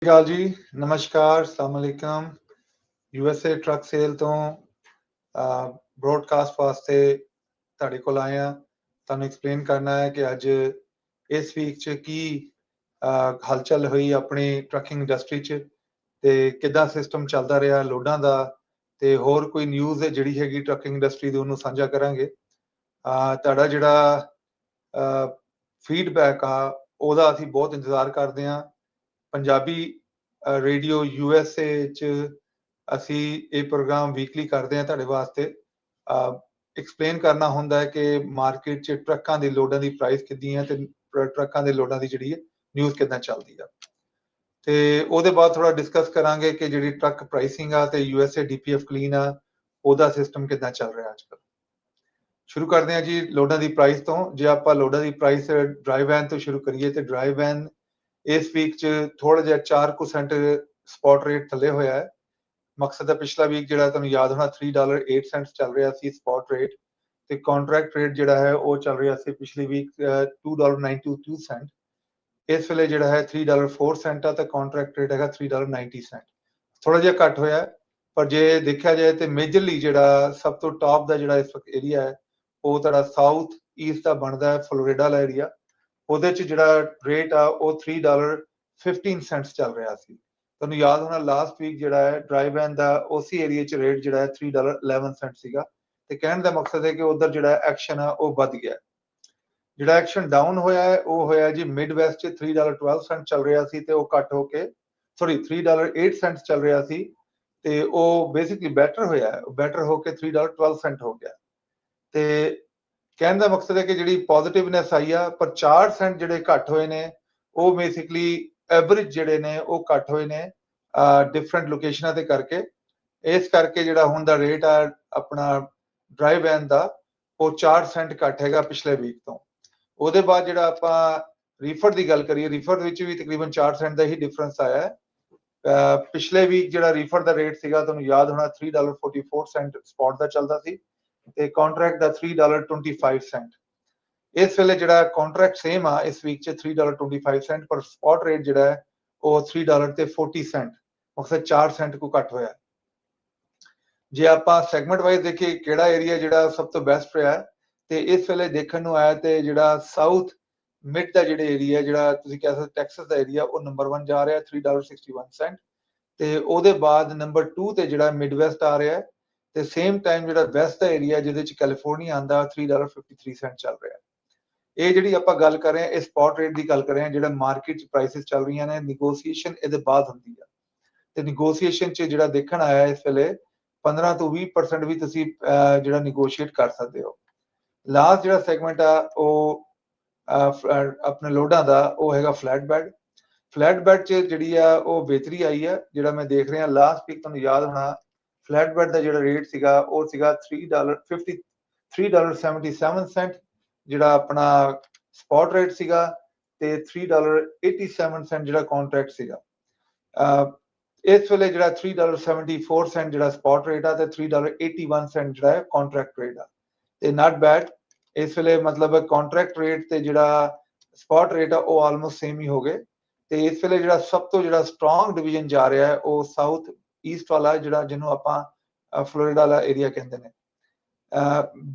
ਅਕਾਲ ਜੀ, ਨਮਸਕਾਰ, ਸਲਾਮ ਅਲੈਕਮ। USA ਟਰੱਕ ਸੇਲ ਤੋਂ ਬ੍ਰੌਡਕਾਸਟ ਵਾਸਤੇ ਤੁਹਾਡੇ ਕੋਲ ਆਏ ਹਾਂ। ਤੁਹਾਨੂੰ ਐਕਸਪਲੇਨ ਕਰਨਾ ਹੈ ਕਿ ਅੱਜ ਇਸ ਵੀਕ 'ਚ ਕੀ ਹਲਚਲ ਹੋਈ ਆਪਣੀ ਟਰੱਕਿੰਗ ਇੰਡਸਟਰੀ 'ਚ ਤੇ ਕਿੱਦਾਂ ਸਿਸਟਮ ਚੱਲਦਾ ਰਿਹਾ ਲੋਡਾਂ ਦਾ, ਤੇ ਹੋਰ ਕੋਈ ਨਿਊਜ਼ ਹੈ ਜਿਹੜੀ ਹੈਗੀ ਟਰੱਕਿੰਗ ਇੰਡਸਟਰੀ ਦੀ ਉਹਨੂੰ ਸਾਂਝਾ ਕਰਾਂਗੇ। ਤੁਹਾਡਾ ਜਿਹੜਾ ਫੀਡਬੈਕ ਆ ਉਹਦਾ ਅਸੀਂ ਬਹੁਤ ਇੰਤਜ਼ਾਰ ਕਰਦੇ ਹਾਂ। ਪੰਜਾਬੀ ਰੇਡੀਓ USA 'ਚ ਅਸੀਂ ਇਹ ਪ੍ਰੋਗਰਾਮ ਵੀਕਲੀ ਕਰਦੇ ਹਾਂ ਤੁਹਾਡੇ ਵਾਸਤੇ। ਐਕਸਪਲੇਨ ਕਰਨਾ ਹੁੰਦਾ ਹੈ ਕਿ ਮਾਰਕੀਟ 'ਚ ਟਰੱਕਾਂ ਦੀ ਲੋਡਾਂ ਦੀ ਪ੍ਰਾਈਸ ਕਿੰਨੀ ਹੈ ਤੇ ਟਰੱਕਾਂ ਦੇ ਲੋਡਾਂ ਦੀ ਜਿਹੜੀ ਹੈ ਨਿਊਜ਼ ਕਿੱਦਾਂ ਚੱਲਦੀ ਆ। ਤੇ ਉਹਦੇ ਬਾਅਦ ਥੋੜਾ ਡਿਸਕਸ ਕਰਾਂਗੇ ਕਿ ਜਿਹੜੀ ਟਰੱਕ ਪ੍ਰਾਈਸਿੰਗ ਆ ਤੇ USA DPF ਕਲੀਨ ਆ ਉਹਦਾ ਸਿਸਟਮ ਕਿੱਦਾਂ ਚੱਲ ਰਿਹਾ ਅੱਜ ਕੱਲ੍ਹ। ਸ਼ੁਰੂ ਕਰਦੇ ਹਾਂ ਜੀ ਲੋਡਾਂ ਦੀ ਪ੍ਰਾਈਸ ਤੋਂ। ਜੇ ਆਪਾਂ ਲੋਡਾਂ ਦੀ ਪ੍ਰਾਈਸ ਡਰਾਈ ਵੈਨ ਤੋਂ ਸ਼ੁਰੂ ਕਰੀਏ ਤੇ ਡਰਾਈ ਵੈਨ ਇਸ ਵੀਕ 'ਚ ਥੋੜਾ ਜਿਹਾ 4% ਸਪੌਟ ਰੇਟ ਥੱਲੇ ਹੋਇਆ ਹੈ। ਮਕਸਦ ਹੈ ਪਿਛਲਾ ਵੀਕ ਜਿਹੜਾ ਤੁਹਾਨੂੰ ਯਾਦ ਹੋਣਾ $3.08 ਚੱਲ ਰਿਹਾ ਸੀ ਸਪੌਟ ਰੇਟ, ਤੇ ਕੰਟਰੈਕਟ ਰੇਟ ਜਿਹੜਾ ਹੈ ਉਹ ਚੱਲ ਰਿਹਾ ਸੀ ਪਿਛਲੀ ਵੀਕ $2.92। ਇਸ ਵੇਲੇ ਜਿਹੜਾ ਹੈ $3.04 ਆ ਤੇ ਕੰਟਰੈਕਟ ਰੇਟ ਹੈਗਾ $3.90। ਥੋੜਾ ਜਿਹਾ ਘੱਟ ਹੋਇਆ, ਪਰ ਜੇ ਦੇਖਿਆ ਜਾਏ ਤੇ ਮੇਜਰਲੀ ਜਿਹੜਾ ਸਭ ਤੋਂ ਟਾਪ ਦਾ ਜਿਹੜਾ ਇਸ ਵਕਤ ਏਰੀਆ ਹੈ ਉਹ ਤੁਹਾਡਾ ਸਾਊਥ ਈਸਟ ਦਾ ਬਣਦਾ ਹੈ, ਫਲੋਰੀਡਾ ਵਾਲਾ ਏਰੀਆ। ਉਹਦੇ 'ਚ ਜਿਹੜਾ ਰੇਟ ਆ ਉਹ $3.15 ਚੱਲ ਰਿਹਾ ਸੀ। ਤੁਹਾਨੂੰ ਯਾਦ ਹੋਣਾ ਲਾਸਟ ਵੀਕ ਜਿਹੜਾ ਹੈ ਡਰਾਈ ਵੈਨ ਦਾ ਉਸੇ ਏਰੀਆ 'ਚ ਰੇਟ ਜਿਹੜਾ ਹੈ $3.11 ਸੀਗਾ। ਤੇ ਕਹਿਣ ਦਾ ਮਕਸਦ ਹੈ ਕਿ ਉਧਰ ਜਿਹੜਾ ਐਕਸ਼ਨ ਆ ਉਹ ਵੱਧ ਗਿਆ। ਜਿਹੜਾ ਐਕਸ਼ਨ ਡਾਊਨ ਹੋਇਆ ਹੈ ਉਹ ਹੋਇਆ ਜੀ ਮਿਡ ਵੈਸਟ 'ਚ $3.12 ਚੱਲ ਰਿਹਾ ਸੀ ਤੇ ਉਹ ਘੱਟ ਹੋ ਕੇ $3.08 ਚੱਲ ਰਿਹਾ ਸੀ, ਤੇ ਉਹ ਬੇਸਿਕਲੀ ਬੈਟਰ ਹੋਇਆ, ਬੈਟਰ ਹੋ ਕੇ $3.12 ਹੋ ਗਿਆ। ਤੇ ਕਹਿਣ ਦਾ ਮਕਸਦ ਹੈ ਕਿ ਜਿਹੜੀ ਪੋਜ਼ਿਟਿਵਨੈਸ ਆਈ ਆ, ਪਰ 4 ਸੈਂਟ ਜਿਹੜੇ ਘੱਟ ਹੋਏ ਨੇ ਉਹ ਬੇਸਿਕਲੀ ਐਵਰੇਜ ਜਿਹੜੇ ਨੇ ਉਹ ਘੱਟ ਹੋਏ ਨੇ ਡਿਫਰੈਂਟ ਲੋਕੇਸ਼ਨਾਂ ਤੇ ਕਰਕੇ। ਇਸ ਕਰਕੇ ਜਿਹੜਾ ਹੁਣ ਦਾ ਰੇਟ ਆ ਆਪਣਾ ਡਰਾਈ ਵੈਨ ਦਾ ਉਹ 4 ਸੈਂਟ ਘੱਟ ਹੈਗਾ ਪਿਛਲੇ ਵੀਕ ਤੋਂ। ਉਹਦੇ ਬਾਅਦ ਜਿਹੜਾ ਆਪਾਂ ਰੀਫਰ ਦੀ ਗੱਲ ਕਰੀਏ, ਰੀਫਰ ਵਿੱਚ ਵੀ ਤਕਰੀਬਨ 4 ਸੈਂਟ ਦਾ ਹੀ ਡਿਫਰੈਂਸ ਆਇਆ ਹੈ। ਪਿਛਲੇ ਵੀਕ ਜਿਹੜਾ ਰੀਫਰ ਦਾ ਰੇਟ ਸੀਗਾ ਤੁਹਾਨੂੰ ਯਾਦ ਹੋਣਾ $3.44 ਸਪੌਟ ਦਾ ਚੱਲਦਾ ਸੀ ਤੇ ਕੰਟਰੈਕਟ ਦਾ $3.25। ਇਸ ਵੇਲੇ ਜਿਹੜਾ ਕੰਟਰੈਕਟ ਸੇਮ ਆ ਇਸ ਵੀਕ 'ਚ $3.25, ਪਰ ਸਪੌਟ ਰੇਟ ਜਿਹੜਾ ਹੈ ਉਹ $3.40, ਮਕਸਦ 4 ਸੈਂਟ ਕੋ ਘੱਟ ਹੋਇਆ। ਜੇ ਆਪਾਂ ਸੈਗਮੈਂਟ ਵਾਈਜ਼ ਦੇਖੀਏ ਕਿਹੜਾ ਏਰੀਆ ਜਿਹੜਾ ਸਭ ਤੋਂ ਬੈਸਟ ਰਿਹਾ ਤੇ ਇਸ ਵੇਲੇ ਦੇਖਣ ਨੂੰ ਆਇਆ ਤੇ ਜਿਹੜਾ ਸਾਊਥ ਮਿਡ ਦਾ ਜਿਹੜਾ ਏਰੀਆ, ਜਿਹੜਾ ਤੁਸੀਂ ਕਹਿ ਸਕਦੇ ਟੈਕਸਸ ਦਾ ਏਰੀਆ, ਉਹ ਨੰਬਰ 1 ਜਾ ਰਿਹਾ $3.61। ਤੇ ਉਹਦੇ ਬਾਅਦ ਨੰਬਰ 2 ਤੇ ਜਿਹੜਾ ਮਿਡ ਵੈਸਟ ਆ ਰਿਹਾ, ਤੇ ਸੇਮ ਟਾਈਮ ਜਿਹੜਾ ਵੈਸਟ ਦਾ ਏਰੀਆ ਜਿਹਦੇ 'ਚ ਕੈਲੀਫੋਰਨੀਆ ਆਉਂਦਾ $3.53 ਚੱਲ ਰਿਹਾ। ਇਹ ਜਿਹੜੀ ਆਪਾਂ ਗੱਲ ਕਰ ਰਹੇ ਹਾਂ ਇਹ ਸਪੌਟ ਰੇਟ ਦੀ ਗੱਲ ਕਰ ਰਹੇ ਹਾਂ, ਜਿਹੜਾ ਮਾਰਕੀਟ 'ਚ ਪ੍ਰਾਈਸਿਸ ਚੱਲ ਰਹੀਆਂ ਨੇ। ਨੈਗੋਸੀਏਸ਼ਨ ਇਹਦੇ ਬਾਅਦ ਹੁੰਦੀ ਆ, ਤੇ ਨੈਗੋਸੀਏਸ਼ਨ 'ਚ ਜਿਹੜਾ ਦੇਖਣ ਆਇਆ ਇਸ ਵੇਲੇ 15 ਤੋਂ 20% ਵੀ ਤੁਸੀਂ ਜਿਹੜਾ ਨੈਗੋਸ਼ੀਏਟ ਕਰ ਸਕਦੇ ਹੋ। ਲਾਸਟ ਜਿਹੜਾ ਸੈਗਮੈਂਟ ਆ ਉਹ ਆਪਣੇ ਲੋਡਾਂ ਦਾ ਉਹ ਹੈਗਾ ਫਲੈਟ ਬੈਡ। ਫਲੈਟ ਬੈਡ 'ਚ ਜਿਹੜੀ ਆ ਉਹ ਬਿਹਤਰੀ ਆਈ ਹੈ। ਜਿਹੜਾ ਮੈਂ ਦੇਖ ਰਿਹਾ ਲਾਸਟ ਵੀਕ ਤੁਹਾਨੂੰ ਯਾਦ ਹੋਣਾ ਫਲੈਟ ਬੈਡ ਦਾ ਜਿਹੜਾ ਰੇਟ ਸੀਗਾ ਉਹ ਸੀਗਾ $3.77 ਜਿਹੜਾ ਆਪਣਾ ਸਪੌਟ ਰੇਟ ਸੀਗਾ, ਤੇ $3.87 ਜਿਹੜਾ ਕੰਟਰੈਕਟ ਸੀਗਾ। ਇਸ ਵੇਲੇ ਜਿਹੜਾ $3.74 ਜਿਹੜਾ ਸਪੌਟ ਰੇਟ ਆ ਤੇ $3.81 ਜਿਹੜਾ ਹੈ ਕੰਟਰੈਕਟ ਰੇਟ ਆ, ਤੇ ਨਾਟ ਬੈਡ। ਇਸ ਵੇਲੇ ਮਤਲਬ ਕੰਟਰੈਕਟ ਰੇਟ ਤੇ ਜਿਹੜਾ ਸਪੌਟ ਰੇਟ ਆ ਉਹ ਆਲਮੋਸਟ ਸੇਮ ਹੀ ਹੋ ਗਏ। ਤੇ ਇਸ ਵੇਲੇ ਜਿਹੜਾ ਸਭ ਤੋਂ ਜਿਹੜਾ ਸਟਰੋਂਗ ਡਿਵੀਜ਼ਨ ਜਾ ਰਿਹਾ ਹੈ ਉਹ ਸਾਊਥ ਈਸਟ ਵਾਲਾ, ਜਿਹੜਾ ਜਿਹਨੂੰ ਆਪਾਂ ਫਲੋਰੀਡਾ ਵਾਲਾ ਏਰੀਆ ਕਹਿੰਦੇ ਨੇ।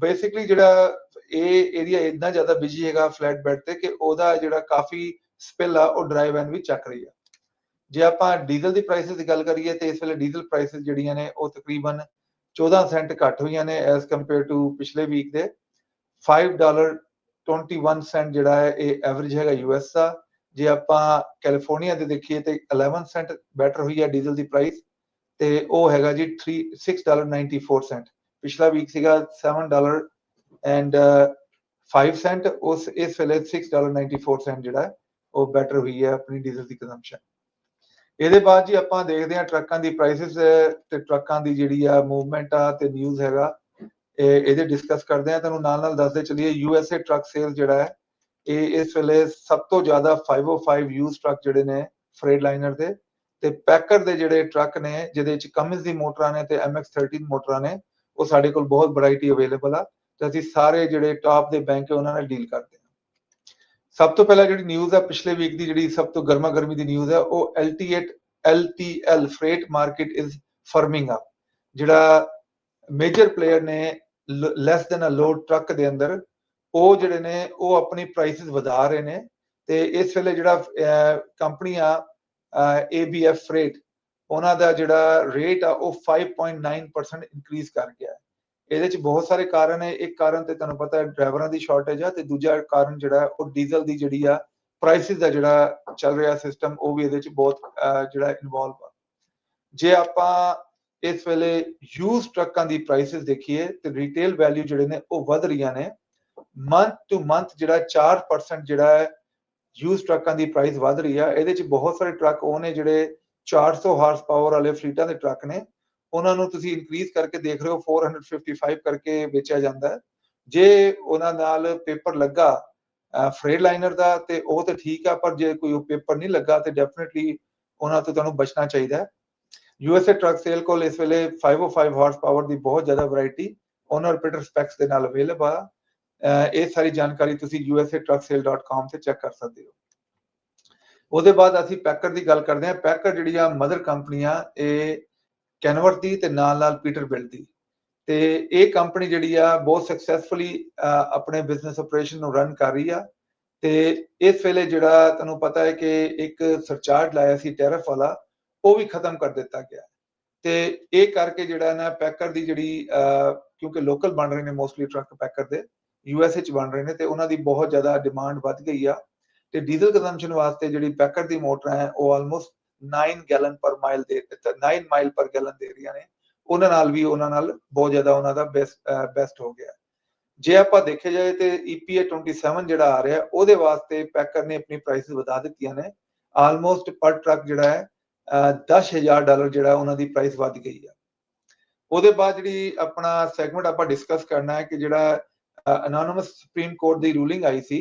ਬੇਸਿਕਲੀ ਜਿਹੜਾ ਇਹ ਏਰੀਆ ਇੰਨਾ ਜ਼ਿਆਦਾ ਬਿਜੀ ਹੈਗਾ ਫਲੈਟ ਬੈਡ ਤੇ ਕਿ ਉਹਦਾ ਜਿਹੜਾ ਕਾਫੀ ਸਪਿਲ ਆ ਉਹ ਡਰਾਈ ਵੈਨ ਵੀ ਚੱਕ ਰਹੀ ਆ। ਜੇ ਆਪਾਂ ਡੀਜ਼ਲ ਦੀ ਪ੍ਰਾਈਸਿਸ ਦੀ ਗੱਲ ਕਰੀਏ ਤੇ ਇਸ ਵੇਲੇ ਡੀਜ਼ਲ ਪ੍ਰਾਈਸਿਸ ਜਿਹੜੀਆਂ ਨੇ ਉਹ ਤਕਰੀਬਨ 14 ਸੈਂਟ ਘੱਟ ਹੋਈਆਂ ਨੇ ਐਜ਼ ਕੰਪੇਅਰ ਟੂ ਪਿਛਲੇ ਵੀਕ ਦੇ। $5.21 ਜਿਹੜਾ ਹੈ ਇਹ ਐਵਰੇਜ ਹੈਗਾ US ਦਾ। ਜੇ ਆਪਾਂ ਕੈਲੀਫੋਰਨੀਆ ਦੇ ਦੇਖੀਏ ਤੇ 11 ਸੈਂਟ ਬੈਟਰ ਹੋਈ ਹੈ ਡੀਜ਼ਲ ਦੀ ਪ੍ਰਾਈਸ, ਤੇ ਉਹ ਹੈਗਾ ਜੀ $6.94। ਪਿਛਲਾ ਵੀਕ ਸੀਗਾ $7.05, ਉਸ ਇਸ ਵੇਲੇ $6.94 ਜਿਹੜਾ ਉਹ ਬੈਟਰ ਹੋਈ ਹੈ ਆਪਣੀ ਡੀਜ਼ਲ ਦੀ ਕੰਜ਼ੰਪਸ਼ਨ। ਇਹਦੇ ਬਾਅਦ ਜੀ ਆਪਾਂ ਦੇਖਦੇ ਹਾਂ ਟਰੱਕਾਂ ਦੀ ਪ੍ਰਾਈਸਿਸ ਤੇ ਟਰੱਕਾਂ ਦੀ ਜਿਹੜੀ ਆ ਮੂਵਮੈਂਟ ਆ ਤੇ ਨਿਊਜ਼ ਹੈਗਾ, ਇਹਦੇ ਡਿਸਕਸ ਕਰਦੇ ਹਾਂ। ਤੁਹਾਨੂੰ ਨਾਲ ਨਾਲ ਦੱਸਦੇ ਚੱਲੀਏ USA ਟਰੱਕ ਸੇਲ ਜਿਹੜਾ ਹੈ ਇਹ ਇਸ ਵੇਲੇ ਸਭ ਤੋਂ ਜ਼ਿਆਦਾ 505 ਯੂਜ਼ ਟਰੱਕ ਜਿਹੜੇ ਨੇ ਫਰੇਟ ਲਾਈਨਰ ਦੇ, ਤੇ ਪੈਕਰ ਦੇ ਜਿਹੜੇ ਟਰੱਕ ਨੇ ਜਿਹਦੇ 'ਚ ਕਮਿੰਸ ਦੀ ਮੋਟਰਾਂ ਨੇ ਤੇ MX-13 ਮੋਟਰਾਂ ਨੇ, ਉਹ ਸਾਡੇ ਕੋਲ ਬਹੁਤ ਵੈਰਾਈਟੀ ਅਵੇਲੇਬਲ ਆ ਤੇ ਅਸੀਂ ਸਾਰੇ ਜਿਹੜੇ ਟਾਪ ਦੇ ਬੈਂਕ ਉਹਨਾਂ ਨਾਲ ਡੀਲ ਕਰਦੇ ਹਾਂ। सब तो पहला जिहड़ी न्यूज़ है पिछले वीक दी जिहड़ी सब तो गर्मा गर्मी दी न्यूज़ है वो LTL freight market is forming up. जिहड़ा मेजर प्लेयर ने lace then a load truck दे अंदर ਉਹ ਜਿਹੜੇ ਨੇ ਉਹ ਆਪਣੀ ਪ੍ਰਾਈਸਿਸ ਵਧਾ ਰਹੇ ਨੇ ਤੇ ਇਸ ਵੇਲੇ ਜਿਹੜਾ ਕੰਪਨੀ ਆ ABF ਫਰੇਟ ਉਹਨਾਂ ਦਾ ਜਿਹੜਾ ਰੇਟ ਆ ਉਹ 5.9% ਇਨਕਰੀਜ਼ ਕਰ ਗਿਆ ਹੈ। ਇਹਦੇ ਚ ਬਹੁਤ ਸਾਰੇ ਕਾਰਨ ਹੈ। ਇੱਕ ਕਾਰਨ ਤੇ ਤੁਹਾਨੂੰ ਪਤਾ ਹੈ ਡਰਾਈਵਰਾਂ ਦੀ ਸ਼ਾਰਟੇਜ ਆ ਤੇ ਦੂਜਾ ਕਾਰਨ ਜਿਹੜਾ ਉਹ ਡੀਜ਼ਲ ਦੀ ਜਿਹੜੀ ਆ ਪ੍ਰਾਈਸਿਸ ਦਾ ਜਿਹੜਾ ਚੱਲ ਰਿਹਾ ਸਿਸਟਮ ਉਹ ਵੀ ਇਹਦੇ ਚ ਬਹੁਤ ਜਿਹੜਾ ਇਨਵੋਲਵ ਆ। ਜੇ ਆਪਾਂ ਇਸ ਵੇਲੇ ਯੂਜ਼ ਟਰੱਕਾਂ ਦੀ ਪ੍ਰਾਈਸਿਸ ਦੇਖੀਏ ਤੇ ਰੀਟੇਲ ਵੈਲਿਊ ਜਿਹੜੇ ਨੇ ਉਹ ਵਧ ਰਹੀਆਂ ਨੇ। ਮੰਥ ਟੂ ਮੰਥ ਜਿਹੜਾ 4% ਜਿਹੜਾ ਹੈ ਯੂਜ਼ ਟਰੱਕਾਂ ਦੀ ਪ੍ਰਾਈਸ ਵਧ ਰਹੀ ਆ। ਇਹਦੇ ਚ ਬਹੁਤ ਸਾਰੇ ਟਰੱਕ ਉਹ ਨੇ ਜਿਹੜੇ 400 ਹਾਰਸ ਪਾਵਰ ਵਾਲੇ ਫਲੀਟਾਂ ਦੇ ਟਰੱਕ ਨੇ, ਉਹਨਾਂ ਨੂੰ ਤੁਸੀਂ ਇਨਕਰੀਜ਼ ਕਰਕੇ ਦੇਖ ਰਹੇ ਹੋ 455 ਕਰਕੇ ਵੇਚਿਆ ਜਾਂਦਾ ਹੈ। ਜੇ ਉਹਨਾਂ ਨਾਲ ਪੇਪਰ ਲੱਗਾ ਫਰੇਟ ਲਾਈਨਰ ਦਾ ਤੇ ਉਹ ਤੇ ਠੀਕ ਆ, ਪਰ ਜੇ ਕੋਈ ਉਹ ਪੇਪਰ ਨਹੀਂ ਲੱਗਾ ਤੇ ਡੈਫੀਨਿਟਲੀ ਉਹਨਾਂ ਤੋਂ ਤੁਹਾਨੂੰ ਬਚਣਾ ਚਾਹੀਦਾ ਹੈ। USA ਟਰੱਕ ਸੇਲ ਕੋਲ ਇਸ ਵੇਲੇ 505 ਹਾਰਸ ਪਾਵਰ ਦੀ ਬਹੁਤ ਜ਼ਿਆਦਾ ਵੈਰਾਈਟੀ ਓਨਰ ਆਪਰੇਟਰ ਸਪੈਕਸ ਦੇ ਨਾਲ ਅਵੇਲੇਬਲ ਆ। ਇਹ ਸਾਰੀ ਜਾਣਕਾਰੀ ਤੁਸੀਂ usatrucksale.com ਤੇ ਚੈੱਕ ਕਰ ਸਕਦੇ ਹੋ। ਉਹਦੇ ਬਾਅਦ ਅਸੀਂ ਪੈਕਰ ਦੀ ਗੱਲ ਕਰਦੇ ਹਾਂ। ਪੈਕਰ ਜਿਹੜੀ ਆ ਮਦਰ ਕੰਪਨੀ ਆ ਇਹ ਕੈਨਵਰ ਦੀ ਤੇ ਨਾਲ ਪੀਟਰਬਿਲਟ ਦੀ, ਤੇ ਇਹ ਕੰਪਨੀ ਜਿਹੜੀ ਆ ਬਹੁਤ ਸਕਸੈਸਫੁਲੀ ਆਪਣੇ ਬਿਜ਼ਨਸ ਆਪਰੇਸ਼ਨ ਨੂੰ ਰਨ ਕਰ ਰਹੀ ਆ। ਤੇ ਇਸ ਵੇਲੇ ਜਿਹੜਾ ਤੁਹਾਨੂੰ ਪਤਾ ਹੈ ਕਿ ਇੱਕ ਸਰਚਾਰਜ ਲਾਇਆ ਸੀ ਟੈਰਿਫ ਵਾਲਾ, ਉਹ ਵੀ ਖਤਮ ਕਰ ਦਿੱਤਾ ਗਿਆ। ਤੇ ਇਹ ਕਰਕੇ ਜਿਹੜਾ ਨਾ ਪੈਕਰ ਦੀ ਜਿਹੜੀ ਕਿਉਂਕਿ ਲੋਕਲ ਬਣ ਰਹੇ ਨੇ ਮੋਸਟਲੀ ਟਰੱਕ ਪੈਕਰ ਦੇ USA ਚ ਬਣ ਰਹੇ ਨੇ ਤੇ ਉਹਨਾਂ ਦੀ ਬਹੁਤ ਜ਼ਿਆਦਾ ਡਿਮਾਂਡ ਵੱਧ ਗਈ ਆ। ਤੇ ਡੀਜ਼ਲ ਕੰਜ਼ੰਪਸ਼ਨ ਵਾਸਤੇ ਜਿਹੜੀ ਪੈਕਰ ਦੀ ਮੋਟਰਾਂ ਹੈ ਉਹ ਆਲਮੋਸਟ 9 ਗੈਲਨ ਪਰ ਮਾਈਲ ਦੇ 9 ਮਾਈਲ ਪਰ ਗੈਲਨ ਦੇ ਰਹੀਆਂ ਨੇ। ਉਹਨਾਂ ਨਾਲ ਬਹੁਤ ਜ਼ਿਆਦਾ ਉਹਨਾਂ ਦਾ ਬੈਸਟ ਹੋ ਗਿਆ। ਜੇ ਆਪਾਂ ਦੇਖਿਆ ਜਾਏ ਤੇ EPA 27 ਜਿਹੜਾ ਆ ਰਿਹਾ ਉਹਦੇ ਵਾਸਤੇ ਪੈਕਰ ਨੇ ਆਪਣੀ ਪ੍ਰਾਈਸਿਸ ਵਧਾ ਦਿੱਤੀਆਂ ਨੇ। ਆਲਮੋਸਟ ਪਰ ਟਰੱਕ ਜਿਹੜਾ ਹੈ $10,000 ਜਿਹੜਾ ਉਹਨਾਂ ਦੀ ਪ੍ਰਾਈਸ ਵੱਧ ਗਈ ਆ। ਉਹਦੇ ਬਾਅਦ ਜਿਹੜੀ ਆਪਣਾ ਸੈਗਮੈਂਟ ਆਪਾਂ ਡਿਸਕਸ ਕਰਨਾ ਹੈ ਕਿ ਜਿਹੜਾ ਅਨੋਨਿਮਸ ਸੁਪਰੀਮ ਕੋਰਟ ਦੀ ਰੂਲਿੰਗ ਆਈ ਸੀ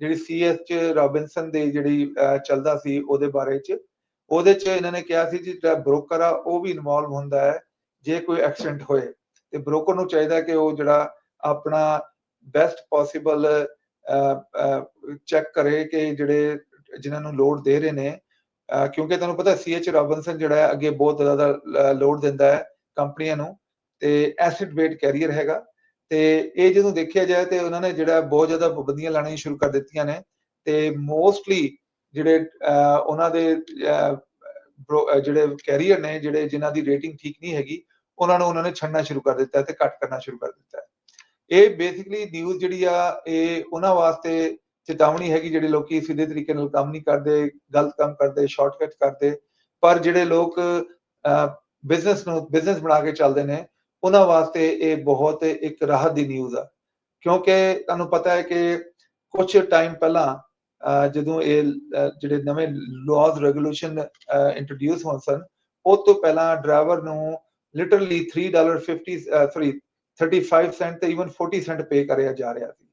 ਜਿਹੜੀ CS ਰੋਬਿਨਸਨ ਦੇ ਜਿਹੜੀ ਚੱਲਦਾ ਸੀ ਉਹਦੇ ਬਾਰੇ ਚ, ਉਹਦੇ ਚ ਇਹਨਾਂ ਨੇ ਕਿਹਾ ਸੀ ਜਿਹੜਾ ਬ੍ਰੋਕਰ ਆ ਉਹ ਵੀ ਇਨਵੋਲਵ ਹੁੰਦਾ ਹੈ ਜੇ ਕੋਈ ਐਕਸੀਡੈਂਟ ਹੋਏ ਤੇ ਬ੍ਰੋਕਰ ਨੂੰ ਚਾਹੀਦਾ ਕਿ ਉਹ ਜਿਹੜਾ ਆਪਣਾ ਬੈਸਟ ਪੋਸੀਬਲ ਚੈੱਕ ਕਰੇ ਕਿ ਜਿਹੜੇ ਜਿਨ੍ਹਾਂ ਨੂੰ ਲੋਡ ਦੇ ਰਹੇ ਨੇ, ਕਿਉਂਕਿ ਤੁਹਾਨੂੰ ਪਤਾ CH ਰੋਬਿਨਸਨ ਜਿਹੜਾ ਹੈ ਅੱਗੇ ਬਹੁਤ ਜ਼ਿਆਦਾ ਲੋਡ ਦਿੰਦਾ ਹੈ ਕੰਪਨੀਆਂ ਨੂੰ ਤੇ ਐਸਿਡ ਵੇਟ ਕੈਰੀਅਰ ਹੈਗਾ। ਤੇ ਇਹ ਜਦੋਂ ਦੇਖਿਆ ਜਾਏ ਤੇ ਉਹਨਾਂ ਨੇ ਜਿਹੜਾ ਬਹੁਤ ਜ਼ਿਆਦਾ ਪਾਬੰਦੀਆਂ ਲਾਣੀਆਂ ਸ਼ੁਰੂ ਕਰ ਦਿੱਤੀਆਂ ਨੇ ਤੇ ਮੋਸਟਲੀ ਜਿਹੜੇ ਉਹਨਾਂ ਦੇ ਜਿਹੜੇ ਕੈਰੀਅਰ ਨੇ ਜਿਹੜੇ ਜਿਨ੍ਹਾਂ ਦੀ ਰੇਟਿੰਗ ਠੀਕ ਨਹੀਂ ਹੈਗੀ ਉਹਨਾਂ ਨੇ ਛੱਡਣਾ ਸ਼ੁਰੂ ਕਰ ਦਿੱਤਾ ਤੇ ਕੱਟ ਕਰਨਾ ਸ਼ੁਰੂ ਕਰ ਦਿੱਤਾ। ਇਹ ਬੇਸਿਕਲੀ ਨਿਊਜ਼ ਜਿਹੜੀ ਆ ਇਹ ਉਹਨਾਂ ਵਾਸਤੇ ਚੇਤਾਵਨੀ ਹੈਗੀ ਜਿਹੜੇ ਲੋਕੀ ਸਿੱਧੇ ਤਰੀਕੇ ਨਾਲ ਕੰਮ ਨਹੀਂ ਕਰਦੇ, ਗਲਤ ਕੰਮ ਕਰਦੇ, ਸ਼ਾਰਟਕਟ ਕਰਦੇ, ਪਰ ਜਿਹੜੇ ਲੋਕ ਬਿਜ਼ਨਸ ਬਣਾ ਕੇ ਚੱਲਦੇ ਨੇ ਉਹਨਾਂ ਵਾਸਤੇ ਇਹ ਬਹੁਤ ਇੱਕ ਰਾਹਤ ਦੀ ਨਿਊਜ਼ ਆ। ਕਿਉਂਕਿ ਤੁਹਾਨੂੰ ਪਤਾ ਹੈ ਕਿ ਕੁਝ ਟਾਈਮ ਪਹਿਲਾਂ ਜਦੋਂ ਇਹ ਜਿਹੜੇ ਨਵੇਂ ਲਾਜ਼ ਰੈਗੂਲੇਸ਼ਨ ਇੰਟਰੋਡਿਊਸ ਹੋਣ ਸਨ ਉਹ ਤੋਂ ਪਹਿਲਾਂ ਡਰਾਈਵਰ ਨੂੰ ਲਿਟਰਲੀ $35 ਤੇ ਈਵਨ 40 ਸੈਂਟ ਪੇ ਕਰਿਆ ਜਾ ਰਿਹਾ ਸੀ।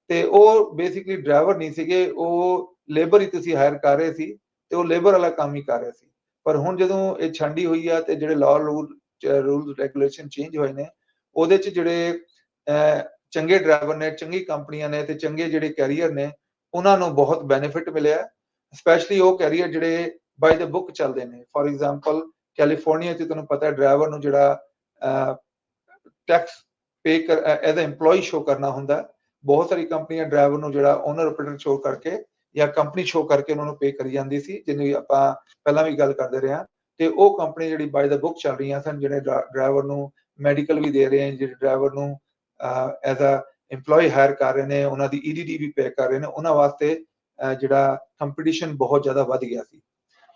ਤੇ ਉਹ ਬੇਸਿਕਲੀ ਡਰਾਈਵਰ ਨਹੀਂ ਸੀਗੇ, ਉਹ ਲੇਬਰ ਹੀ ਤੁਸੀਂ ਹਾਇਰ ਕਰ ਰਹੇ ਸੀ ਤੇ ਉਹ ਲੇਬਰ ਵਾਲਾ ਕੰਮ ਹੀ ਕਰ ਰਿਹਾ ਸੀ। ਪਰ ਹੁਣ ਜਦੋਂ ਇਹ ਛਾਂਡੀ ਹੋਈ ਆ ਤੇ ਜਿਹੜੇ ਰੂਲ ਰੈਗੂਲੇਸ਼ਨ ਚੇਂਜ ਹੋਏ ਨੇ ਉਹਦੇ ਚ ਜਿਹੜੇ ਚੰਗੇ ਡਰਾਈਵਰ ਨੇ, ਚੰਗੀ ਕੰਪਨੀਆਂ ਨੇ ਤੇ ਚੰਗੇ ਜਿਹੜੇ ਕੈਰੀਅਰ ਨੇ ਉਹਨਾਂ ਨੂੰ ਬਹੁਤ ਬੈਨੀਫਿਟ ਮਿਲਿਆ। ਸਪੈਸ਼ਲੀ ਉਹ ਕੈਰੀਅਰ ਜਿਹੜੇ ਬਾਈ ਦ ਬੁੱਕ ਚੱਲਦੇ ਨੇ। ਫੋਰ ਐਗਜ਼ਾਮਪਲ ਕੈਲੀਫੋਰਨੀਆ ਚ ਤੁਹਾਨੂੰ ਪਤਾ ਡਰਾਈਵਰ ਨੂੰ ਜਿਹੜਾ tax pay as a EMPLOYE show ਕਰਨਾ ਹੁੰਦਾ। ਬਹੁਤ ਸਾਰੀ ਕੰਪਨੀਆਂ ਡਰਾਈਵਰ ਨੂੰ ਜਿਹੜਾ ਓਨਰ ਆਪਰੇਟਰ ਸ਼ੋ ਕਰਕੇ ਜਾਂ ਕੰਪਨੀ ਸ਼ੋ ਕਰਕੇ ਉਹਨਾਂ ਨੂੰ ਪੇ ਕਰੀ ਜਾਂਦੀ ਸੀ, ਜਿਹਨੂੰ ਆਪਾਂ ਪਹਿਲਾਂ ਵੀ ਗੱਲ ਕਰਦੇ ਰਹੇ ਹਾਂ। ਤੇ ਉਹ ਕੰਪਨੀ ਜਿਹੜੀ ਬਾਈ ਦਾ ਬੁੱਕ ਚੱਲ ਰਹੀਆਂ ਸਨ, ਜਿਹੜੇ ਡਰਾਈਵਰ ਨੂੰ ਮੈਡੀਕਲ ਵੀ ਦੇ ਰਹੇ ਨੇ, ਜਿਹੜੇ ਡਰਾਈਵਰ ਨੂੰ ਐਜ਼ ਅ EMPLOYE ਹਾਇਰ ਕਰ ਰਹੇ ਨੇ, ਉਹਨਾਂ ਦੀ EDD ਵੀ ਪੇ ਕਰ ਰਹੇ ਨੇ, ਉਹਨਾਂ ਵਾਸਤੇ ਜਿਹੜਾ ਕੰਪੀਟੀਸ਼ਨ ਬਹੁਤ ਜ਼ਿਆਦਾ ਵੱਧ ਗਿਆ ਸੀ।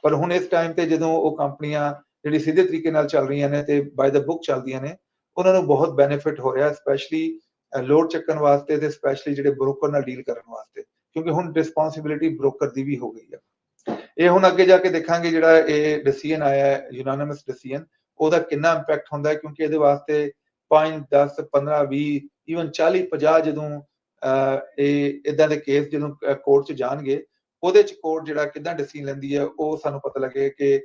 ਪਰ ਹੁਣ ਇਸ ਟਾਈਮ ਤੇ ਜਦੋਂ ਉਹ ਕੰਪਨੀਆਂ ਜਿਹੜੀ ਸਿੱਧੇ ਤਰੀਕੇ ਨਾਲ ਚੱਲ ਰਹੀਆਂ ਨੇ ਤੇ ਬਾਈ ਦਾ ਬੁੱਕ ਚੱਲਦੀਆਂ ਨੇ ਉਹਨਾਂ ਨੂੰ ਬਹੁਤ ਬੈਨੀਫਿਟ ਹੋ ਰਿਹਾ, ਸਪੈਸ਼ਲੀ ਲੋਡ ਚੱਕਣ ਵਾਸਤੇ ਤੇ ਸਪੈਸ਼ਲੀ ਜਿਹੜੇ ਬ੍ਰੋਕਰ ਨਾਲ ਡੀਲ ਕਰਨ ਵਾਸਤੇ, ਕਿਉਂਕਿ ਹੁਣ ਰਿਸਪੌਂਸਿਬਿਲਿਟੀ ਬ੍ਰੋਕਰ ਦੀ ਵੀ ਹੋ ਗਈ ਹੈ। ਇਹ ਹੁਣ ਅੱਗੇ ਜਾ ਕੇ ਦੇਖਾਂਗੇ ਜਿਹੜਾ ਇਹ ਡਿਸੀਜਨ ਆਇਆ ਹੈ ਯੂਨਾਨਿਮਸ ਡਿਸੀਜਨ ਉਹਦਾ ਕਿੰਨਾ ਇੰਪੈਕਟ ਹੁੰਦਾ ਹੈ, ਕਿਉਂਕਿ ਇਹਦੇ ਵਾਸਤੇ 5, 10, 15, 20 ਈਵਨ 40, 50 ਜਦੋਂ ਇਹ ਇਦਾਂ ਦੇ ਕੇਸ ਜਦੋਂ ਕੋਰਟ 'ਚ ਜਾਣਗੇ ਉਹਦੇ 'ਚ ਕੋਰਟ ਜਿਹੜਾ ਕਿੱਦਾਂ ਡਿਸੀਜਨ ਲੈਂਦੀ ਹੈ ਉਹ ਸਾਨੂੰ ਪਤਾ ਲੱਗੇ ਕਿ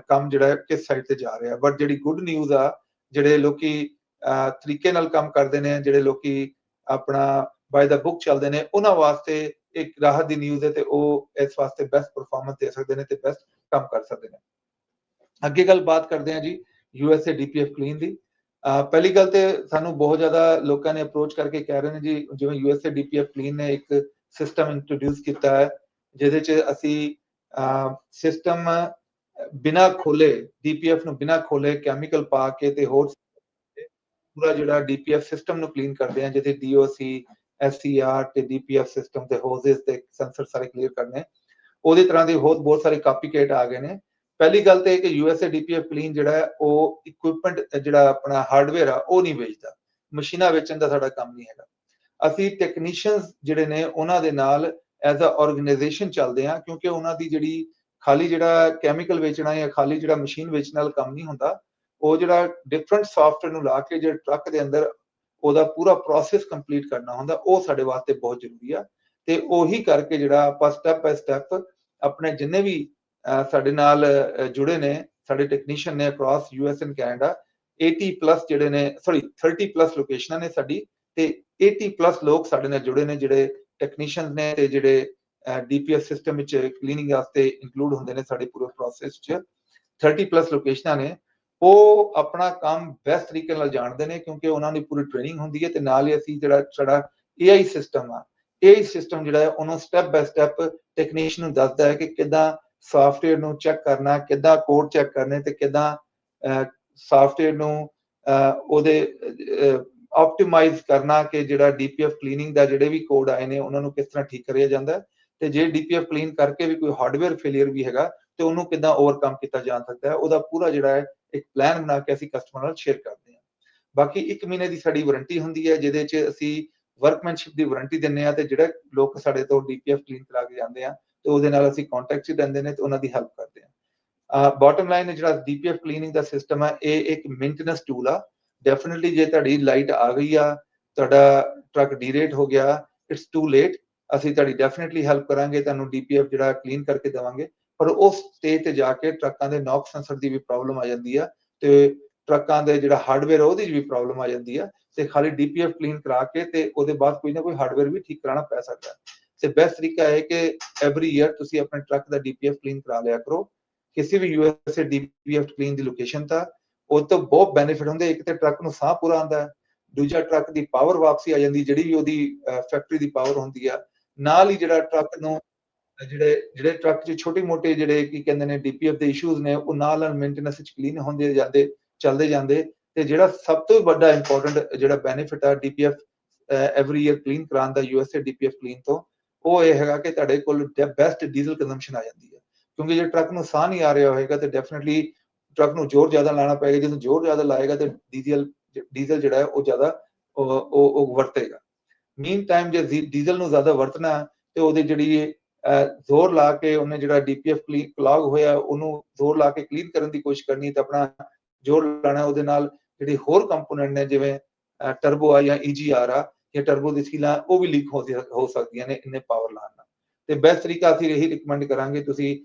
ਕੰਮ ਜਿਹੜਾ ਕਿਸ ਸਾਈਡ ਤੇ ਜਾ ਰਿਹਾ। ਬਟ ਜਿਹੜੀ ਗੁੱਡ ਨਿਊਜ਼ ਆ, ਜਿਹੜੇ ਲੋਕੀ ਤਰੀਕੇ ਨਾਲ ਕੰਮ ਕਰਦੇ ਨੇ, ਜਿਹੜੇ ਲੋਕੀ ਆਪਣਾ ਬਾਈ ਦਾ ਬੁੱਕ ਚੱਲਦੇ ਨੇ, ਉਹਨਾਂ ਵਾਸਤੇ एक राहत दी न्यूज़ है ते ਉਹ ਇਸ ਵਾਸਤੇ ਬੈਸਟ ਪਰਫਾਰਮੈਂਸ ਦੇ ਸਕਦੇ ਨੇ ਤੇ ਬੈਸਟ ਕੰਮ ਕਰ ਸਕਦੇ ਨੇ। ਅੱਗੇ ਗੱਲ ਬਾਤ ਕਰਦੇ ਹਾਂ ਜੀ USA DPF ਕਲੀਨ ਦੀ। ਪਹਿਲੀ ਗੱਲ ਤੇ ਸਾਨੂੰ ਬਹੁਤ ਜ਼ਿਆਦਾ ਲੋਕਾਂ ਨੇ ਅਪਰੋਚ ਕਰਕੇ ਕਹਿ ਰਹੇ ਨੇ ਜੀ ਜਿਵੇਂ USA DPF ਕਲੀਨ ਨੇ ਇੱਕ ਸਿਸਟਮ ਇੰਟਰੋਡਿਊਸ ਕੀਤਾ ਹੈ ਜਿਹਦੇ 'ਚ ਅਸੀਂ ਸਿਸਟਮ ਬਿਨਾਂ ਖੋਲੇ DPF ਨੂੰ ਬਿਨਾਂ ਖੋਲੇ ਕੈਮੀਕਲ ਪਾ ਕੇ ਤੇ ਹੋਰ ਪੂਰਾ ਜਿਹੜਾ DPF ਸਿਸਟਮ ਨੂੰ ਕਲੀਨ ਕਰਦੇ ਆ ਜਿਹਦੇ DOC SCR ਤੇ DPF ਸਿਸਟਮ ਤੇ ਹੋਜ਼ਸ ਤੇ ਸੈਂਸਰ ਸਾਰੇ ਕਲੀਅਰ ਕਰਨੇ। ਉਹਦੀ ਤਰ੍ਹਾਂ ਦੇ ਹੋਰ ਬਹੁਤ ਸਾਰੇ ਕਾਪੀਕੇਟ ਆ ਗਏ ਨੇ। ਪਹਿਲੀ ਗੱਲ ਤੇ ਇਹ ਕਿ USA DPF ਕਲੀਨ ਜਿਹੜਾ ਹੈ ਉਹ ਇਕਵਿਪਮੈਂਟ ਜਿਹੜਾ ਆਪਣਾ ਹਾਰਡਵੇਅਰ ਆ ਉਹ ਨਹੀਂ ਵੇਚਦਾ, ਮਸ਼ੀਨਾਂ ਵੇਚਣ ਦਾ ਸਾਡਾ ਕੰਮ ਨਹੀਂ ਹੈਗਾ। ਅਸੀਂ ਟੈਕਨੀਸ਼ੀਅਨਸ ਜਿਹੜੇ ਨੇ ਉਹਨਾਂ ਦੇ ਨਾਲ ਐਜ਼ ਅ ਆਰਗੇਨਾਈਜੇਸ਼ਨ ਚੱਲਦੇ ਹਾਂ ਕਿਉਂਕਿ ਉਹਨਾਂ ਦੀ ਜਿਹੜੀ ਖਾਲੀ ਜਿਹੜਾ ਕੈਮੀਕਲ ਵੇਚਣਾ ਜਾਂ ਖਾਲੀ ਜਿਹੜਾ ਮਸ਼ੀਨ ਵੇਚਣ ਨਾਲ ਕੰਮ ਨਹੀਂ ਹੁੰਦਾ। ਉਹ ਜਿਹੜਾ ਡਿਫਰੈਂਟ ਸੌਫਟਵੇਅਰ ਨੂੰ ਲਾ ਕੇ ਜਿਹੜੇ ਟਰੱਕ ਦੇ ਅੰਦਰ ਉਹਦਾ ਪੂਰਾ ਪ੍ਰੋਸੈਸ ਕੰਪਲੀਟ ਕਰਨਾ ਹੁੰਦਾ ਉਹ ਸਾਡੇ ਵਾਸਤੇ ਬਹੁਤ ਜ਼ਰੂਰੀ ਆ। ਤੇ ਉਹੀ ਕਰਕੇ ਜਿਹੜਾ ਆਪਾਂ ਸਟੈਪ ਬਾਏ ਸਟੈਪ ਆਪਣੇ ਜਿੰਨੇ ਵੀ ਸਾਡੇ ਨਾਲ ਜੁੜੇ ਨੇ ਸਾਡੇ ਟੈਕਨੀਸ਼ੀਅਨ ਨੇ ਅਕ੍ਰੋਸ US ਐਂਡ ਕੈਨੇਡਾ 80+ ਜਿਹੜੇ ਨੇ 30+ ਲੋਕੇਸ਼ਨਾਂ ਨੇ ਸਾਡੀ ਤੇ 80+ ਲੋਕ ਸਾਡੇ ਨਾਲ ਜੁੜੇ ਨੇ ਜਿਹੜੇ ਟੈਕਨੀਸ਼ੀਅਨ ਨੇ ਤੇ ਜਿਹੜੇ DPF ਸਿਸਟਮ ਵਿੱਚ ਕਲੀਨਿੰਗ ਵਾਸਤੇ ਇਨਕਲੂਡ ਹੁੰਦੇ ਨੇ ਸਾਡੇ ਪੂਰੇ ਪ੍ਰੋਸੈਸ 'ਚ 30+ ਲੋਕੇਸ਼ਨਾਂ ਨੇ। ਉਹ ਆਪਣਾ ਕੰਮ ਬੈਸਟ ਤਰੀਕੇ ਨਾਲ ਜਾਣਦੇ ਨੇ ਕਿਉਂਕਿ ਉਹਨਾਂ ਦੀ ਪੂਰੀ ਟ੍ਰੇਨਿੰਗ ਹੁੰਦੀ ਹੈ ਤੇ ਨਾਲ ਹੀ ਅਸੀਂ ਜਿਹੜਾ ਸਾਡਾ AI ਸਿਸਟਮ ਆ AI ਸਿਸਟਮ ਜਿਹੜਾ ਹੈ ਉਹਨੂੰ ਸਟੈਪ ਬਾਏ ਸਟੈਪ ਟੈਕਨੀਸ਼ੀਅਨ ਨੂੰ ਦੱਸਦਾ ਹੈ ਕਿ ਕਿੱਦਾਂ ਸੌਫਟਵੇਅਰ ਨੂੰ ਚੈੱਕ ਕਰਨਾ, ਕਿੱਦਾਂ ਕੋਡ ਚੈੱਕ ਕਰਨੇ ਤੇ ਕਿੱਦਾਂ ਸੌਫਟਵੇਅਰ ਨੂੰ ਉਹਦੇ ਆਪਟੀਮਾਈਜ਼ ਕਰਨਾ ਕਿ ਜਿਹੜਾ DPF ਕਲੀਨਿੰਗ ਦਾ ਜਿਹੜੇ ਵੀ ਕੋਡ ਆਏ ਨੇ ਉਹਨਾਂ ਨੂੰ ਕਿਸ ਤਰ੍ਹਾਂ ਠੀਕ ਕਰਿਆ ਜਾਂਦਾ ਤੇ ਜੇ DPF ਕਲੀਨ ਕਰਕੇ ਵੀ ਕੋਈ ਹਾਰਡਵੇਅਰ ਫੇਲਿਅਰ ਵੀ ਹੈਗਾ ਤੇ ਉਹਨੂੰ ਕਿੱਦਾਂ ਓਵਰਕਮ ਕੀਤਾ ਜਾ ਸਕਦਾ ਹੈ। ਉਹਦਾ ਪੂਰਾ ਜਿਹੜਾ ਹੈ ਇੱਕ ਪਲਾਨ ਬਣਾ ਕੇ ਅਸੀਂ ਕਸਟਮਰ ਨਾਲ ਸ਼ੇਅਰ ਕਰਦੇ ਹਾਂ। ਬਾਕੀ 1 ਮਹੀਨੇ ਦੀ ਸਾਡੀ ਵਾਰੰਟੀ ਹੁੰਦੀ ਹੈ ਜਿਹਦੇ 'ਚ ਅਸੀਂ ਵਰਕਮੈਨਸ਼ਿਪ ਦੀ ਵਾਰੰਟੀ ਦਿੰਦੇ ਹਾਂ ਤੇ ਜਿਹੜੇ ਲੋਕ ਸਾਡੇ ਤੋਂ DPF ਕਲੀਨ ਕਰਾ ਕੇ ਜਾਂਦੇ ਆ ਤੇ ਉਹਦੇ ਨਾਲ ਅਸੀਂ ਕੰਟੈਕਟ 'ਚ ਰਹਿੰਦੇ ਨੇ ਤੇ ਉਹਨਾਂ ਦੀ ਹੈਲਪ ਕਰਦੇ ਹਾਂ। ਬਾਟਮ ਲਾਈਨ ਜਿਹੜਾ DPF ਕਲੀਨਿੰਗ ਦਾ ਸਿਸਟਮ ਹੈ ਇਹ ਇੱਕ ਮੇਨਟੇਨੈਂਸ ਟੂਲ ਆ। ਡੈਫੀਨਿਟਲੀ ਜੇ ਤੁਹਾਡੀ ਲਾਈਟ ਆ ਗਈ ਆ, ਤੁਹਾਡਾ ਟਰੱਕ ਡੀਰੇਟ ਹੋ ਗਿਆ, ਇਟਸ ਟੂ ਲੇਟ। ਅਸੀਂ ਤੁਹਾਡੀ ਡੈਫੀਨਿਟਲੀ ਹੈਲਪ ਕਰਾਂਗੇ, ਤੁਹਾਨੂੰ DPF ਜਿਹੜਾ ਕਲੀਨ ਕਰਕੇ ਦੇਵਾਂਗੇ। ਪਰ ਉਸ ਸਟੇਜ ਤੇ ਜਾ ਕੇ ਟਰੱਕਾਂ ਦੇ ਨੌਕ ਸੈਂਸਰ ਦੀ ਵੀ ਪ੍ਰੋਬਲਮ ਆ ਜਾਂਦੀ ਆ ਤੇ ਟਰੱਕਾਂ ਦੇ ਜਿਹੜਾ ਹਾਰਡਵੇਅਰ ਉਹਦੀ ਵੀ ਪ੍ਰੋਬਲਮ ਆ ਜਾਂਦੀ ਆ ਤੇ ਖਾਲੀ DPF ਕਲੀਨ ਕਰਾ ਕੇ ਤੇ ਉਹਦੇ ਬਾਅਦ ਕੋਈ ਨਾ ਕੋਈ ਹਾਰਡਵੇਅਰ ਵੀ ਠੀਕ ਕਰਾਉਣਾ ਪੈ ਸਕਦਾ ਤੇ ਬੈਸਟ ਤਰੀਕਾ ਹੈ ਕਿ ਐਵਰੀ ਈਅਰ ਤੁਸੀਂ ਆਪਣੇ ਟਰੱਕ ਦਾ DPF ਕਲੀਨ ਕਰਾ ਲਿਆ ਕਰੋ ਕਿਸੇ ਵੀ USA DPF ਕਲੀਨ ਦੀ ਲੋਕੇਸ਼ਨ ਤਾਂ। ਉਹ ਤੋਂ ਬਹੁਤ ਬੈਨੀਫਿਟ ਹੁੰਦੇ, ਇੱਕ ਤੇ ਟਰੱਕ ਨੂੰ ਸਾਹ ਪੂਰਾ ਆਉਂਦਾ ਹੈ, ਦੂਜਾ ਟਰੱਕ ਦੀ ਪਾਵਰ ਵਾਪਸੀ ਆ ਜਾਂਦੀ ਜਿਹੜੀ ਵੀ ਉਹਦੀ ਫੈਕਟਰੀ ਦੀ ਪਾਵਰ ਹੁੰਦੀ ਆ। ਨਾਲ ਹੀ ਜਿਹੜਾ ਟਰੱਕ ਨੂੰ ਜਿਹੜੇ ਟਰੱਕ 'ਚ ਛੋਟੇ ਮੋਟੇ ਜਿਹੜੇ ਕੀ ਕਹਿੰਦੇ ਨੇ DPF ਦੇ ਇਸ਼ੂਜ਼ ਨੇ ਉਹ ਨਾਲ ਮੇਨਟੇਨੈਂਸ 'ਚ ਕਲੀਨ ਹੁੰਦੇ ਜਾਂਦੇ ਚੱਲਦੇ ਜਾਂਦੇ ਤੇ ਜਿਹੜਾ ਸਭ ਤੋਂ ਵੱਡਾ ਇੰਪੋਰਟੈਂਟ ਜਿਹੜਾ ਬੈਨੀਫਿਟ ਆ DPF ਐਵਰੀ ਈਅਰ ਕਲੀਨ ਕਰਾਉਣ ਦਾ USA DPF ਕਲੀਨ ਤੋਂ ਉਹ ਇਹ ਹੈਗਾ ਕਿ ਤੁਹਾਡੇ ਕੋਲ ਬੈਸਟ ਡੀਜ਼ਲ ਕੰਜ਼ੰਪਸ਼ਨ ਆ ਜਾਂਦੀ ਹੈ ਕਿਉਂਕਿ ਜੇ ਟਰੱਕ ਨੂੰ ਸਾਹ ਨਹੀਂ ਆ ਰਿਹਾ ਹੋਏਗਾ ਤੇ ਡੈਫੀਨਿਟਲੀ ਟਰੱਕ ਨੂੰ ਜ਼ੋਰ ਜ਼ਿਆਦਾ ਲਾਉਣਾ ਪਏਗਾ। ਜਦੋਂ ਜ਼ੋਰ ਜ਼ਿਆਦਾ ਲਾਏਗਾ ਤੇ ਡੀਜ਼ਲ ਜਿਹੜਾ ਹੈ ਉਹ ਜ਼ਿਆਦਾ ਉਹ ਵਰਤੇਗਾ। ਮੀਨ ਟਾਈਮ ਜੇ ਡੀਜ਼ਲ ਨੂੰ ਜ਼ਿਆਦਾ ਵਰਤਣਾ ਤੇ ਉਹਦੀ ਜਿਹੜੀ ਜ਼ੋਰ ਲਾ ਕੇ ਉਹਨੇ ਜਿਹੜਾ DPF ਕਲੌਗ ਹੋਇਆ ਉਹਨੂੰ ਜ਼ੋਰ ਲਾ ਕੇ ਕਲੀਨ ਕਰਨ ਦੀ ਕੋਸ਼ਿਸ਼ ਕਰਨੀ ਤੇ ਆਪਣਾ ਜ਼ੋਰ ਲਾਣਾ ਉਹਦੇ ਨਾਲ ਜਿਹੜੀ ਹੋਰ ਕੰਪੋਨੈਂਟ ਨੇ ਜਿਵੇਂ ਟਰਬੋ ਆ ਜਾਂ EGR ਆ ਜਾਂ ਟਰਬੋ ਦੀ ਸੀਲਾਂ ਉਹ ਵੀ ਲੀਕ ਹੋ ਸਕਦੀਆਂ ਨੇ ਇੰਨੇ ਪਾਵਰ ਲਾਉਣ ਨਾਲ। ਤੇ ਬੈਸਟ ਤਰੀਕਾ ਅਸੀਂ ਇਹੀ ਰਿਕਮੈਂਡ ਕਰਾਂਗੇ, ਤੁਸੀਂ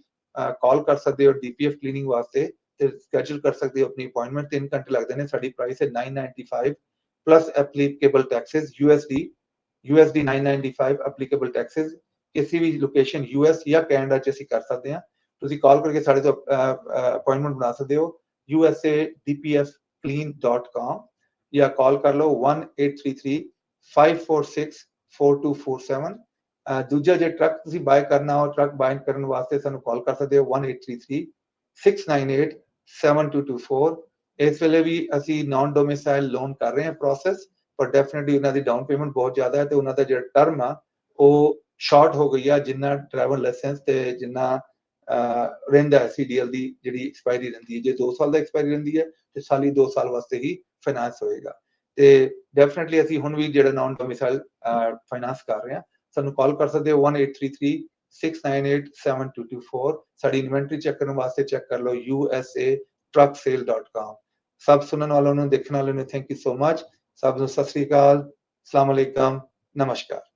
ਕਾਲ ਕਰ ਸਕਦੇ ਹੋ DPF ਕਲੀਨਿੰਗ ਵਾਸਤੇ ਤੇ ਸਕੈਡਿਊਲ ਕਰ ਸਕਦੇ ਹੋ ਆਪਣੀ ਅਪਾਇੰਟਮੈਂਟ। 3 ਘੰਟੇ ਲੱਗਦੇ ਨੇ। ਸਾਡੀ ਪ੍ਰਾਈਸ ਹੈ $995 plus applicable Texas USD 995 applicable Texas. ਕਿਸੇ ਵੀ ਲੋਕੇਸ਼ਨ US ਜਾਂ ਕੈਨੇਡਾ 'ਚ ਅਸੀਂ ਕਰ ਸਕਦੇ ਹਾਂ। ਤੁਸੀਂ ਕਾਲ ਕਰਕੇ ਸਾਡੇ ਤੋਂ ਅਪਾਇੰਟਮੈਂਟ ਬਣਾ ਸਕਦੇ ਹੋ usadpfclean.com ਜਾਂ ਕਾਲ ਕਰ ਲਓ 1833-546-4247। ਦੂਜਾ ਜੇ ਟਰੱਕ ਤੁਸੀਂ ਬਾਏ ਕਰਨਾ ਹੋ, ਟਰੱਕ ਬਾਏ ਕਰਨ ਵਾਸਤੇ ਸਾਨੂੰ ਕਾਲ ਕਰ ਸਕਦੇ ਹੋ 1833-698-7224। ਇਸ ਵੇਲੇ ਵੀ ਅਸੀਂ ਨਾਨ ਡੋਮਿਸਾਈਲ ਲੋਨ ਕਰ ਰਹੇ ਹਾਂ ਪ੍ਰੋਸੈਸ, ਪਰ ਡੈਫੀਨਿਟਲੀ ਉਹਨਾਂ ਦੀ ਡਾਊਨ ਪੇਮੈਂਟ ਬਹੁਤ ਜ਼ਿਆਦਾ ਹੈ ਤੇ ਉਹਨਾਂ ਦਾ ਜਿਹੜਾ ਟਰਮ ਆ ਉਹ ਸ਼ਾਰਟ ਹੋ ਗਈ ਆ। ਜਿੰਨਾ ਡਰਾਈਵਰ ਲਾਇਸੈਂਸ ਤੇ ਜਿੰਨਾ ਰਹਿੰਦਾ CDL ਦੀ ਜਿਹੜੀ ਐਕਸਪਾਇਰੀ ਰਹਿੰਦੀ ਹੈ, ਜੇ 2 ਸਾਲ ਦਾ ਐਕਸਪਾਇਰੀ ਰਹਿੰਦੀ ਹੈ ਤੇ ਸਾਲੀ 2 ਸਾਲ ਵਾਸਤੇ ਹੀ ਫਾਈਨਾਂਸ ਹੋਏਗਾ। ਤੇ ਡੈਫੀਨਿਟਲੀ ਅਸੀਂ ਹੁਣ ਵੀ ਜਿਹੜਾ ਨਾਨ ਡੋਮਿਸਾਈਲ ਫਾਈਨਾਂਸ ਕਰ ਰਹੇ ਹਾਂ। ਸਾਨੂੰ ਕਾਲ ਕਰ ਸਕਦੇ ਹੋ 1833-698-7224। ਸਾਡੀ ਇਨਵੈਂਟਰੀ ਚੈੱਕ ਕਰਨ ਵਾਸਤੇ ਚੈੱਕ ਕਰ ਲਓ usadtrucksale.com। ਸਭ ਸੁਣਨ ਵਾਲਿਆਂ ਨੂੰ, ਦੇਖਣ ਵਾਲਿਆਂ ਨੂੰ ਥੈਂਕ ਯੂ ਸੋ ਮਚ। ਸਭ ਨੂੰ ਸਤਿ ਸ੍ਰੀ ਅਕਾਲ, ਅਸਲਾਮ ਅਲੈਕਮ, ਨਮਸਕਾਰ।